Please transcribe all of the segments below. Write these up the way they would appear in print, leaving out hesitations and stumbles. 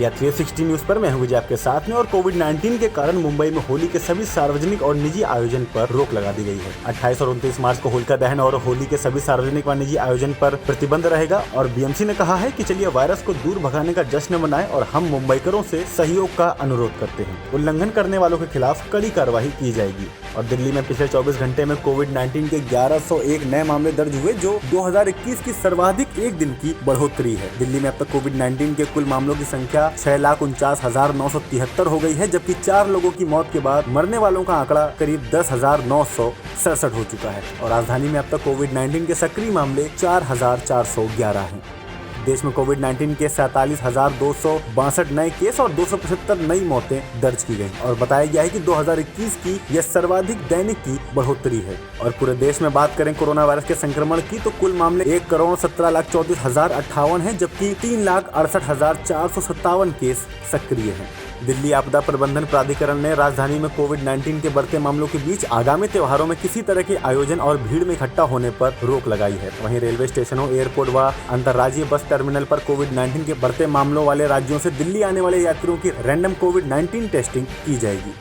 India 360 news पर मैं हूं विजय आपके साथ में। और कोविड-19 के कारण मुंबई में होली के सभी सार्वजनिक और निजी आयोजन पर रोक लगा दी गई है। 28 और 29 मार्च को होलिका दहन और होली के सभी सार्वजनिक व निजी आयोजन पर प्रतिबंध रहेगा। और बीएमसी ने कहा है कि चलिए वायरस को दूर भगाने का जश्न मनाएं और हम मुंबईकरों से सहयोग का अनुरोध करते हैं। उल्लंघन करने वालों के खिलाफ कड़ी कार्रवाई की जाएगी। और दिल्ली में पिछले 24 घंटे में कोविड-19 के 1101 नए मामले दर्ज हुए, जो 2021 की सर्वाधिक एक दिन की बढ़ोतरी है। दिल्ली में अब तक कोविड-19 के कुल मामलों की संख्या 6,49,973 हो गई है, जबकि 4 लोगों की मौत के बाद मरने वालों का आंकड़ा करीब 10,967 हो चुका है। और राजधानी में अब तक कोविड-19 के सक्रिय मामले 4,411 हैं। देश में कोविड-19 के 47,262 नए केस और 275 नई मौतें दर्ज की गई। और बताया गया है कि 2021 की यह सर्वाधिक दैनिक की बढ़ोतरी है। और पूरे देश में बात करें कोरोना वायरस के संक्रमण की, तो कुल मामले 1,17,34,058 हैं, जबकि 3,68,457 केस सक्रिय हैं। दिल्ली आपदा प्रबंधन प्राधिकरण ने राजधानी में कोविड-19 के बढ़ते मामलों के बीच आगामी त्योहारों में किसी तरह के आयोजन और भीड़ में इकट्ठा होने पर रोक लगाई है। वहीं रेलवे स्टेशनों, एयरपोर्ट व अंतर्राज्यीय बस टर्मिनल पर कोविड-19 के बढ़ते मामलों वाले राज्यों से दिल्ली आने वाले यात्रियों की रैंडम कोविड-19 टेस्टिंग की जाएगी।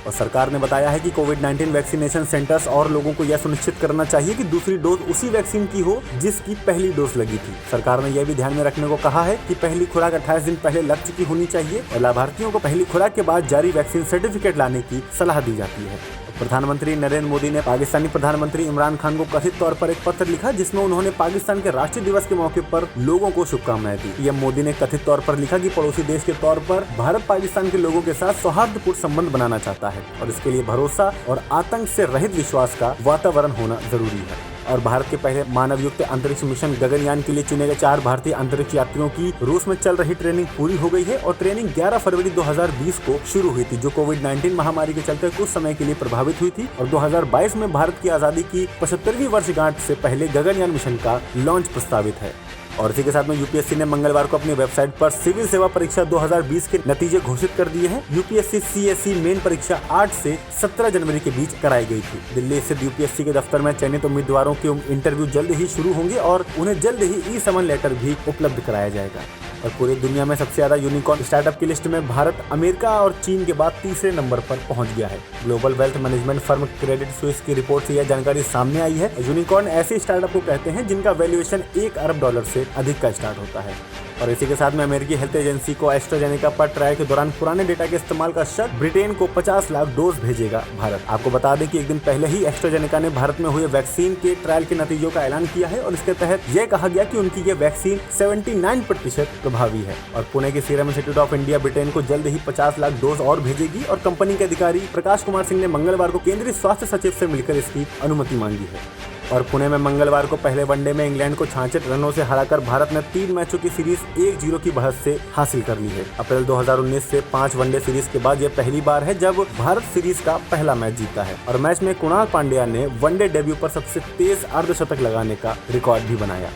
और सरकार ने बताया है कि कोविड-19 वैक्सीनेशन सेंटर्स और लोगों को यह सुनिश्चित करना चाहिए कि दूसरी डोज उसी वैक्सीन की हो जिसकी पहली डोज लगी थी। सरकार ने यह भी ध्यान में रखने को कहा है कि पहली खुराक 28 दिन पहले लग चुकी होनी चाहिए और लाभार्थियों को पहली खुराक के बाद जारी वैक्सीन सर्टिफिकेट लाने की सलाह दी जाती है। प्रधानमंत्री नरेंद्र मोदी ने पाकिस्तानी प्रधानमंत्री इमरान खान को कथित तौर पर एक पत्र लिखा, जिसमें उन्होंने पाकिस्तान के राष्ट्रीय दिवस के मौके पर लोगों को शुभकामनाएं दी। पीएम मोदी ने कथित तौर पर लिखा कि पड़ोसी देश के तौर पर भारत पाकिस्तान के लोगों के साथ सौहार्दपूर्ण संबंध बनाना चाहता है और इसके लिए भरोसा और आतंक से रहित विश्वास का वातावरण होना जरूरी है। और भारत के पहले मानव युक्त अंतरिक्ष मिशन गगनयान के लिए चुने गए 4 भारतीय अंतरिक्ष यात्रियों की रूस में चल रही ट्रेनिंग पूरी हो गई है। और ट्रेनिंग 11 फरवरी 2020 को शुरू हुई थी, जो कोविड-19 महामारी के चलते कुछ समय के लिए प्रभावित हुई थी। और 2022 में भारत की आजादी की 75वीं वर्षगांठ से पहले गगनयान मिशन का लॉन्च प्रस्तावित है। और इसी के साथ में यूपीएससी ने मंगलवार को अपनी वेबसाइट पर सिविल सेवा परीक्षा 2020 के नतीजे घोषित कर दिए हैं। यूपीएससी सीएसई मेन परीक्षा 8 से 17 जनवरी के बीच कराई गई थी। दिल्ली स्थित यूपीएससी के दफ्तर में चयनित उम्मीदवारों के इंटरव्यू जल्द ही शुरू होंगे और उन्हें जल्द ही ई समन लेटर भी उपलब्ध कराया जाएगा। और पूरी दुनिया में सबसे ज्यादा यूनिकॉर्न स्टार्टअप की लिस्ट में भारत अमेरिका और चीन के बाद तीसरे नंबर पर पहुंच गया है। Global wealth management firm Credit Suisse की रिपोर्ट से यह जानकारी सामने आई है। यूनिकॉर्न ऐसे स्टार्टअप को कहते हैं जिनका वैल्यूएशन $1 अरब से अधिक का स्टार्ट होता है। और इसी के साथ में अमेरिकी हेल्थ एजेंसी को एस्ट्राजेनेका पर ट्रायल के दौरान पुराने डेटा के इस्तेमाल का शक, ब्रिटेन को 50 लाख डोज भेजेगा भारत। आपको बता दें कि एक दिन पहले ही एस्ट्राजेनेका ने भारत में हुए वैक्सीन के ट्रायल के नतीजों का ऐलान किया है और इसके तहत यह कहा गया कि उनकी ये वैक्सीन 79% प्रभावी है। और पुणे के serum institute of India Britain को जल्द ही 50 लाख डोज और भेजेगी। और कंपनी के अधिकारी प्रकाश कुमार सिंह ने मंगलवार को केंद्रीय स्वास्थ्य सचिव से मिलकर इसकी अनुमति मांगी है। और पुणे में मंगलवार को पहले वनडे में इंग्लैंड को 66 रनों से हराकर भारत ने 3 मैचों की सीरीज 1-0 की बढ़त से हासिल कर ली है। अप्रैल 2019 से 5 वनडे सीरीज के बाद यह पहली बार है जब भारत सीरीज का पहला मैच जीता है। और मैच में कुणाल पांड्या ने वनडे डेब्यू पर सबसे तेज अर्धशतक लगाने का रिकॉर्ड भी बनाया।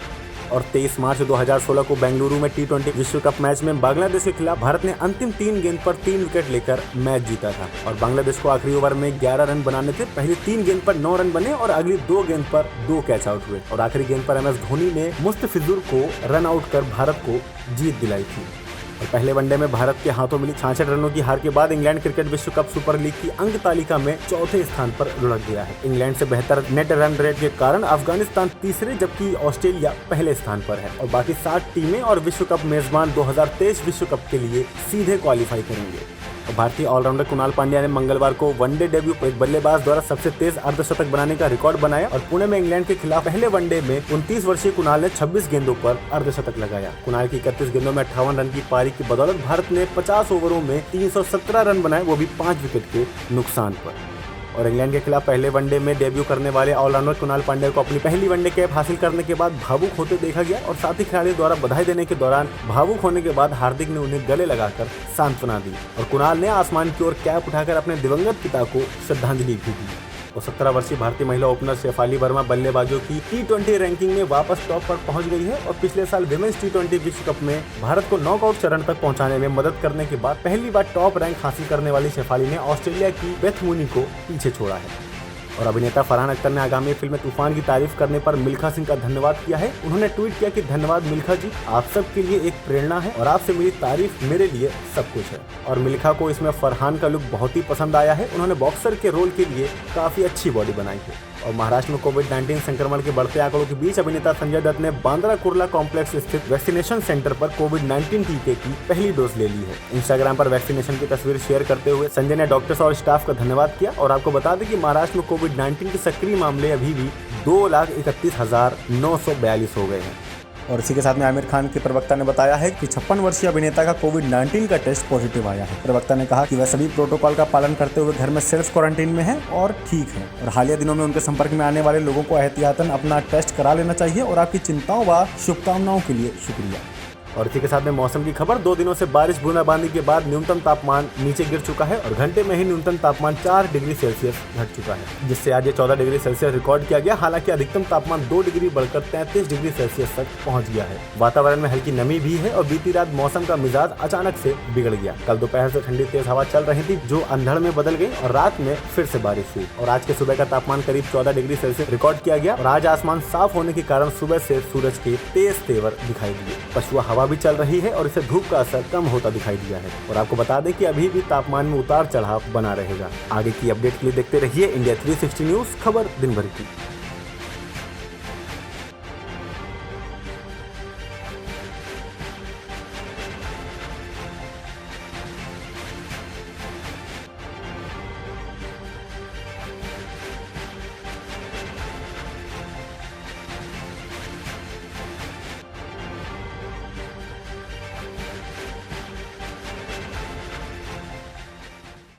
और 23 मार्च 2016 को बेंगलुरु में T20 विश्व कप मैच में बांग्लादेश के खिलाफ भारत ने अंतिम 3 गेंद पर 3 विकेट लेकर मैच जीता था। और बांग्लादेश को आखिरी ओवर में 11 रन बनाने थे। पहली 3 गेंद पर 9 रन बने और अगली 2 गेंद पर 2 कैच आउट हुए। और आखिरी गेंद पर MS धोनी ने मुस्तफिजुर को रन आउट कर भारत को जीत दिलाई थी। और पहले वनडे में भारत के हाथों मिली 66 रनों की हार के बाद इंग्लैंड क्रिकेट विश्व कप सुपर लीग की अंक तालिका में चौथे स्थान पर लुढ़क गया है। इंग्लैंड से बेहतर नेट रन रेट के कारण अफगानिस्तान तीसरे, जबकि ऑस्ट्रेलिया पहले स्थान पर है। और बाकी 7 टीमें और विश्व कप मेजबान 2023 विश्व कप के लिए सीधे क्वालिफाई करेंगे। भारतीय ऑलराउंडर कुणाल पांड्या ने मंगलवार को वनडे डेब्यू पर एक बल्लेबाज द्वारा सबसे तेज अर्धशतक बनाने का रिकॉर्ड बनाया। और पुणे में इंग्लैंड के खिलाफ पहले वनडे में 29 वर्षीय कुणाल ने 26 गेंदों पर अर्धशतक लगाया। कुणाल की 31 गेंदों में 58 रन की पारी की बदौलत भारत ने 50 ओवरों में 317 रन बनाए, वो भी 5 विकेट के नुकसान पर। और इंग्लैंड के खिलाफ पहले वनडे में डेब्यू करने वाले ऑलराउंडर कुणाल पांड्या को अपनी पहली वनडे कैप हासिल करने के बाद भावुक होते देखा गया। और साथी खिलाड़ियों द्वारा बधाई देने के दौरान भावुक होने के बाद हार्दिक ने उन्हें गले लगाकर सांत्वना दी। और कुणाल ने आसमान की ओर कैप उठाकर अपने दिवंगत पिता को श्रद्धांजलि भी दी। और 17 वर्षीय भारतीय महिला ओपनर शेफाली वर्मा बल्लेबाजों की T20 रैंकिंग में वापस टॉप पर पहुंच गई है। और पिछले साल विमेंस T20 विश्व कप में भारत को नॉकआउट चरण तक पहुंचाने में मदद करने के बाद पहली बार टॉप रैंक हासिल करने वाली शेफाली ने ऑस्ट्रेलिया की बेथ मूनी को पीछे छोड़ा है। और अभिनेता फरहान अख्तर ने आगामी फिल्म तूफान की तारीफ करने पर मिल्खा सिंह का धन्यवाद किया है। उन्होंने ट्वीट किया कि धन्यवाद मिल्खा जी, आप सब के लिए एक प्रेरणा है और आपसे मेरी तारीफ मेरे लिए सब कुछ है। और मिल्खा को इसमें फरहान का लुक बहुत ही पसंद आया है। उन्होंने बॉक्सर के रोल के लिए काफी अच्छी बॉडी बनाई है। और महाराष्ट्र में कोविड-19 संक्रमण के बढ़ते आंकड़ों के बीच अभिनेता संजय दत्त ने बांद्रा कुर्ला कॉम्प्लेक्स स्थित वैक्सीनेशन सेंटर पर कोविड-19 टीके की पहली डोज ले ली है। इंस्टाग्राम पर वैक्सीनेशन की तस्वीर शेयर करते हुए संजय ने डॉक्टर्स और स्टाफ का धन्यवाद किया। और आपको बता दें कि महाराष्ट्र में कोविड-19 के सक्रिय मामले अभी भी 2,31,942 हो गए हैं। और इसी के साथ में आमिर खान के प्रवक्ता ने बताया है कि 56 वर्षीय अभिनेता का कोविड-19 का टेस्ट पॉजिटिव आया है। प्रवक्ता ने कहा कि वह सभी प्रोटोकॉल का पालन करते हुए घर में सेल्फ क्वारंटीन में है और ठीक है। और हालिया दिनों में उनके संपर्क में आने वाले लोगों को एहतियातन अपना टेस्ट करा लेना चाहिए। और आपकी चिंताओं व शुभकामनाओं के लिए शुक्रिया। और इसी के साथ में मौसम की खबर, 2 दिनों से बारिश बूंदाबांदी के बाद न्यूनतम तापमान नीचे गिर चुका है और घंटे में ही न्यूनतम तापमान 4 डिग्री सेल्सियस घट चुका है, जिससे आज ये 14 डिग्री सेल्सियस रिकॉर्ड किया गया। हालांकि अधिकतम तापमान 2 डिग्री बढ़कर 33 डिग्री सेल्सियस तक पहुंच गया है। वातावरण में हल्की नमी भी है और बीती रात मौसम का मिजाज अचानक से बिगड़ गया। कल दोपहर से ठंडी तेज हवा चल रही थी जो अंधड़ में बदल गई और रात में फिर से बारिश हुई। और आज के सुबह का तापमान करीब 14 डिग्री सेल्सियस रिकॉर्ड किया गया। और आज आसमान साफ होने के कारण सुबह से सूरज के तेज तेवर दिखाई दिए। पछुआ हवा भी चल रही है और इससे धूप का असर कम होता दिखाई दिया है। और आपको बता दें कि अभी भी तापमान में उतार चढ़ाव बना रहेगा। आगे की अपडेट के लिए देखते रहिए इंडिया 360 न्यूज, खबर दिन भर की।